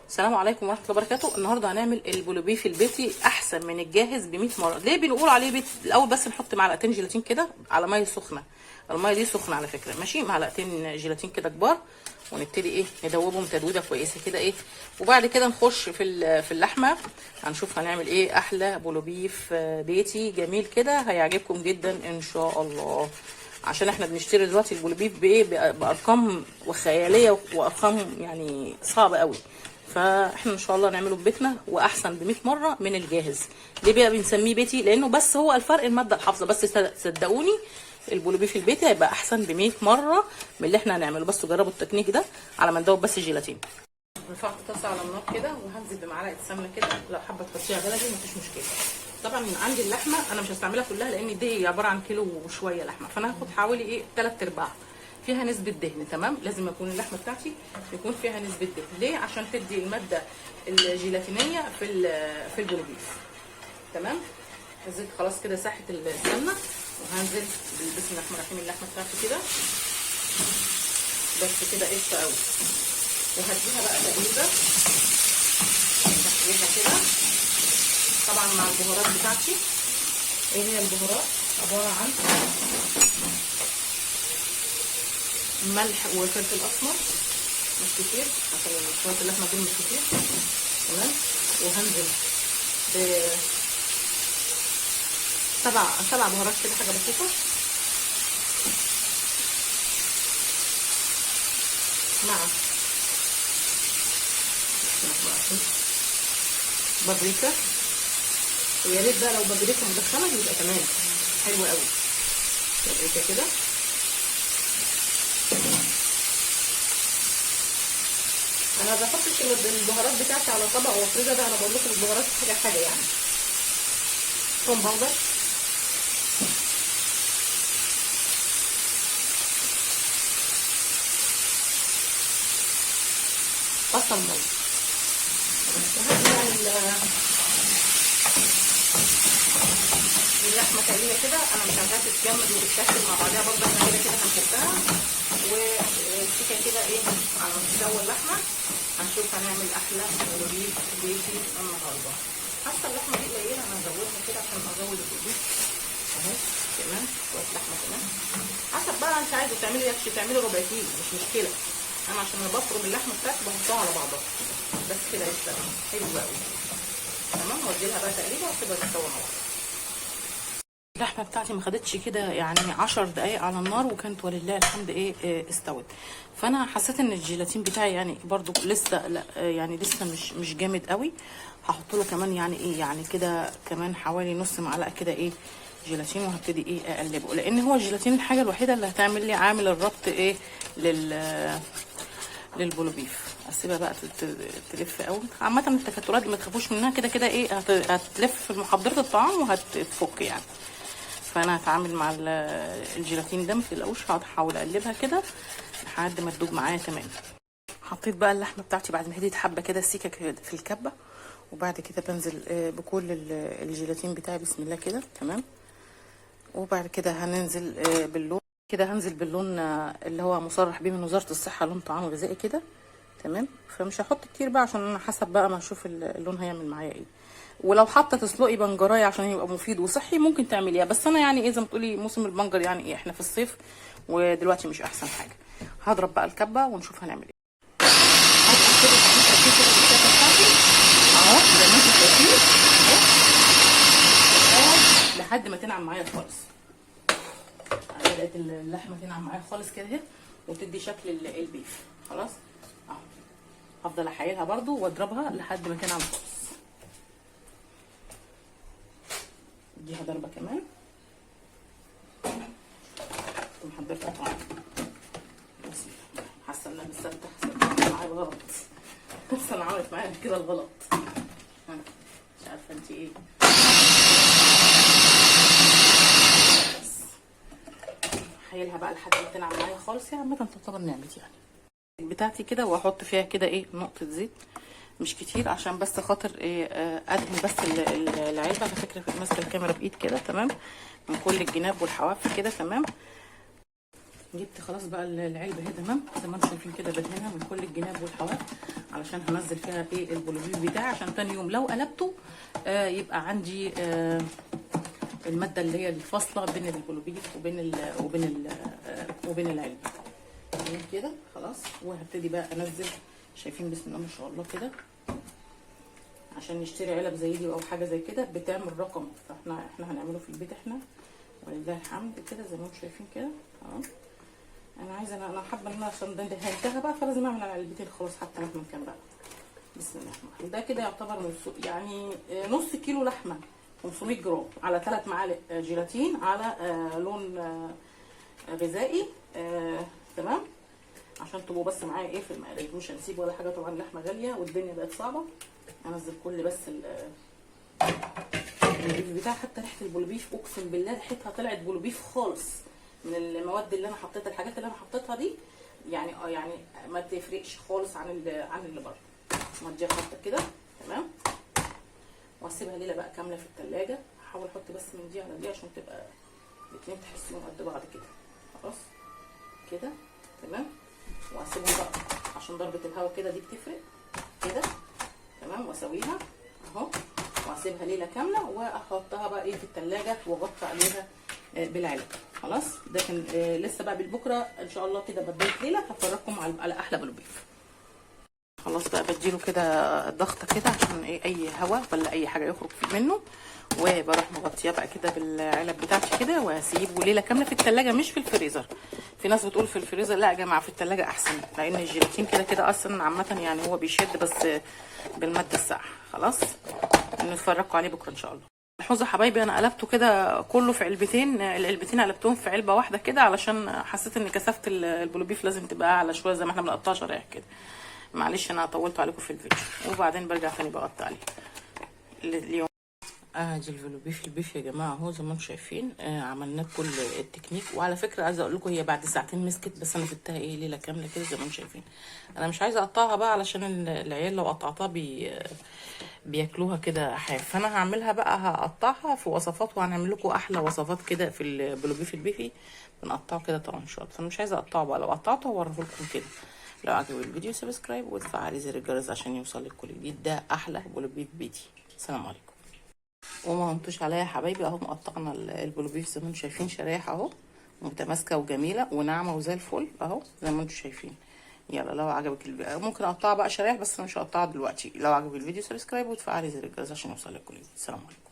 السلام عليكم ورحمه الله وبركاته. النهارده هنعمل البولوبيف البيتي احسن من الجاهز ب 100 مره. ليه بنقول عليه بيت؟ الاول بس نحط معلقتين جيلاتين كده على ميه سخنه. الميه دي سخنه على فكره، ماشي. معلقتين جيلاتين كده كبار، ونبتدي ندوبهم تدويده كويسه كده وبعد كده نخش في اللحمه. هنشوف هنعمل احلى بولوبيف بيتي جميل كده، هيعجبكم جدا ان شاء الله. عشان احنا بنشتري دلوقتي البولوبيف بارقام وخياليه، وارقام يعني صعبه قوي. فاحنا ان شاء الله نعمله ببيتنا واحسن ب 100 مره من الجاهز. ليه بقى بنسميه بيتي؟ لانه بس هو الفرق الماده الحافظه بس. صدقوني البولوبيف البيتي هيبقى احسن ب 100 مره من اللي احنا هنعمله. بس جربوا التكنيك ده على ما ندوب بس الجيلاتين. رفعت الطاسه على النار كده، وهنزل بمعلقه سمنه كده. لو حابه تحطيها بلدي مفيش مشكله. طبعا عندي اللحمه انا مش هستعملها كلها، لان دي عباره عن كيلو وشويه لحمه، فانا هاخد حوالي 3/4 فيها نسبه دهن. تمام، لازم يكون اللحمه بتاعتي يكون فيها نسبه دهن. ليه؟ عشان تدي الماده الجيلاتينيه في البولوبيف. تمام، نزلت خلاص كده ساحه السمنه، وهنزل بسم الله الرحمن الرحيم اللحمه بتاعتي كده. بس كده قشطه قوي. وهديها بقى تقليبه، هسويها كده طبعا مع البهارات بتاعتي. ايه هي البهارات؟ عباره عن ملح وفلفل اسمر مش كتير، عشان شويه اللحمه دول مش كتير. تمام، وهنزل سبع بهارات كده، حاجه بسيطه. مع بابريكا، ويا ريت بقى لو بابريكا مدخنه يبقى تمام حلو قوي. بابريكا كده، انا ما بحطش البهارات بتاعتي على طبق وافردها، ده انا بقول لكم البهارات حاجه حاجه يعني. توم باودر، بصل باودر، اللحمه تقليبه كده. انا مش عايزاها تتجمد وتتاكل مع بعضها برضه، احنا كده كده هنحطها. والسكه كده على ما تسوي اللحمه هنشوف هنعمل احلى بولوبيف بيتي النهارده. حاسه اللحمه دي قليله، انا هزودها كده عشان ازود البولوبيف اهي. تمام، شويه لحمه كمان حسب بقى انت عايزه تعملي تعملي ربع كيلو مش مشكله. انا عشان انا بفرم اللحمه بتاعتي بحطها على بعضها بس كده يستوي حلو قوي. تمام، وادي لها بقى تقليبه واسيبها تستوي مع بعض. اللحمه بتاعتي ما خدتش كده يعني 10 دقايق على النار، وكانت ولله الحمد استوت. فانا حسيت ان الجيلاتين بتاعي يعني برضو لسه لا يعني لسه مش جامد قوي. هحط له كمان يعني كده كمان حوالي نص معلقه كده جيلاتين، وهبتدي اقلبه، لان هو الجيلاتين الحاجه الوحيده اللي هتعمل لي عامل الربط للبولوبيف. اسيبها بقى تلف قوي. عامه التكتلات دي ما تخافوش منها، كده كده هتلف في محضره الطعام وهتفك يعني. فانا هتعامل مع الجيلاتين ده، ما تقلقوش. هحاول اقلبها كده لحد ما تدوب معايا تمام. حطيت بقى اللحمه بتاعتي بعد ما هديت حبه كده السيكه في الكبه، وبعد كده بنزل بكل الجيلاتين بتاعي بسم الله كده. تمام، وبعد كده هننزل باللون كده. هنزل باللون اللي هو مصرح بيه من وزاره الصحه، لون طعام غذائي كده. تمام، فمش هحط كتير بقى عشان انا حسب بقى ما اشوف اللون هيعمل معايا ولو حاطه تسلقي بنجرايه عشان يبقى مفيد وصحي ممكن تعمليها. بس انا يعني زي ما تقولي موسم البنجر يعني احنا في الصيف ودلوقتي مش احسن حاجه. هضرب بقى الكبه ونشوف هنعمل ايه. اهو زي ما انتم شايفين اهو لحد ما تنعم معايا خالص. بدات اللحمه تنعم معايا خالص كده اهي، وتدي شكل البيف. خلاص اهو، هفضل احايلها برضو واضربها لحد ما تنعم خالص. اديها ضربه كمان. محضرتها طبعا. بسم الله. حاسه ان انا بستفتح معايا غلط. حاسه انا عملت معايا كده الغلط. مش عارفه انت ايه. بس هحيلها بقى لحد ما تنعم معايا خالص. يعني عامه تعتبر نعمت يعني بتاعتي كده. واحط فيها كده نقطه زيت مش كتير، عشان بس خاطر ادهن بس العلبه. على فكره ماسكه الكاميرا بايد كده. تمام، من كل الجناب والحواف كده. تمام، جبت خلاص بقى العلبه اهي تمام زي ما انتم شايفين كده، بدهنها من كل الجناب والحواف علشان هنزل فيها ايه البولوبيف بتاعي، عشان تاني يوم لو قلبته يبقى عندي الماده اللي هي الفاصله بين البولوبيف وبين العلبه تمام كده خلاص. وهبتدي بقى انزل، شايفين بسم الله ما شاء الله كده. عشان نشتري علب زي دي او حاجه زي كده بتعمل رقم، فاحنا هنعمله في البيت احنا ولله الحمد كده زي ما انتم شايفين كده. اهو انا عايزه، انا حابه ان انا عشان دهنتها بقى فلازم اعمل على علبتين خلاص حتى مهما كان بقى. بسم الله الرحمن الرحيم. ده كده يعتبر يعني نص كيلو لحمه 500 جرام على 3 معالق جيلاتين على لون غذائي تمام، عشان تبقوا بس معايا ايه في المقادير، مش هنسيب ولا حاجه طبعا، اللحمه غاليه والدنيا بقت صعبه. انزل كل بس البولوبيف بتاع، حتى ريحه البولوبيف اقسم بالله ريحتها طلعت بولوبيف خالص من المواد اللي انا حطيتها، الحاجات اللي انا حطيتها دي يعني يعني ما تفرقش خالص عن اللي بره. مضيها خطه كده تمام، واسيبها ليله بقى كامله في الثلاجه. هحاول احط بس من دي على دي عشان تبقى الاثنين تحسيهم قد بعض كده خلاص كده تمام. واسيبهم بقى عشان ضربه الهواء كده دي بتفرق كده تمام، واسويها اهو واسيبها ليله كامله، واحطها بقى ايه في الثلاجه واغطي عليها بالعلب خلاص. ده كان لسه بقى بالبكره ان شاء الله كده بدايه ليله هفرجكم على احلى بولوبيف. خلاص بقى بديله كده ضغطه كده عشان اي هواء ولا اي حاجه يخرج منه، وبروح مغطياه بقى كده بالعلب بتاعتي كده، واسيبه ليله كامله في الثلاجه مش في الفريزر. في ناس بتقول في الفريزر، لا يا جماعه في الثلاجه احسن، لان الجيلاتين كده كده اصلا عامه يعني هو بيشد بس بالماده الساقعه خلاص. نتفرجوا عليه بكره ان شاء الله. الحوزه حبايبي انا قلبته كده كله في علبتين، العلبتين قلبتهم في علبه واحده كده علشان حسيت ان كثافه البولوبيف لازم تبقى اعلى شويه زي ما احنا بنقطعها شرايح كده. معلش انا طولت عليكم في الفيديو، وبعدين برجع تاني بقطع عليه اليوم. ادي البيف يا جماعه اهو زي ما انتم شايفين. عملنا كل التكنيك، وعلى فكره عايزه اقول لكم هي بعد ساعتين مسكت، بس انا سبتها ايه ليله كامله كده زي ما انتم شايفين. انا مش عايزه اقطعها بقى علشان العيال لو قطعتها بياكلوها كده حاف، فانا هعملها بقى هقطعها في وصفات، وهنعمل لكم احلى وصفات كده في البولوبيف البيفي بنقطعه كده طرنشات، فانا مش عايزه اقطعه بقى، لو قطعته هوريه لكم كده. لو عجب الفيديو سبسكرايب وتفعلي زر الجرس عشان يوصلك كل جديد. ده احلى بولوبيف بيتي. السلام عليكم. وما هنتوش عليا يا حبايبي اهو، مقطعنا البولوبيف زي ما انتم شايفين شرايح اهو متماسكه وجميله وناعمه وزي الفل اهو زي ما انتم شايفين. يلا لو عجبك ممكن اقطعها بقى شرايح، بس انا مش هقطعها دلوقتي. لو عجبك الفيديو سبسكرايب وتفعلي زر الجرس عشان يوصلك كل جديد. السلام عليكم.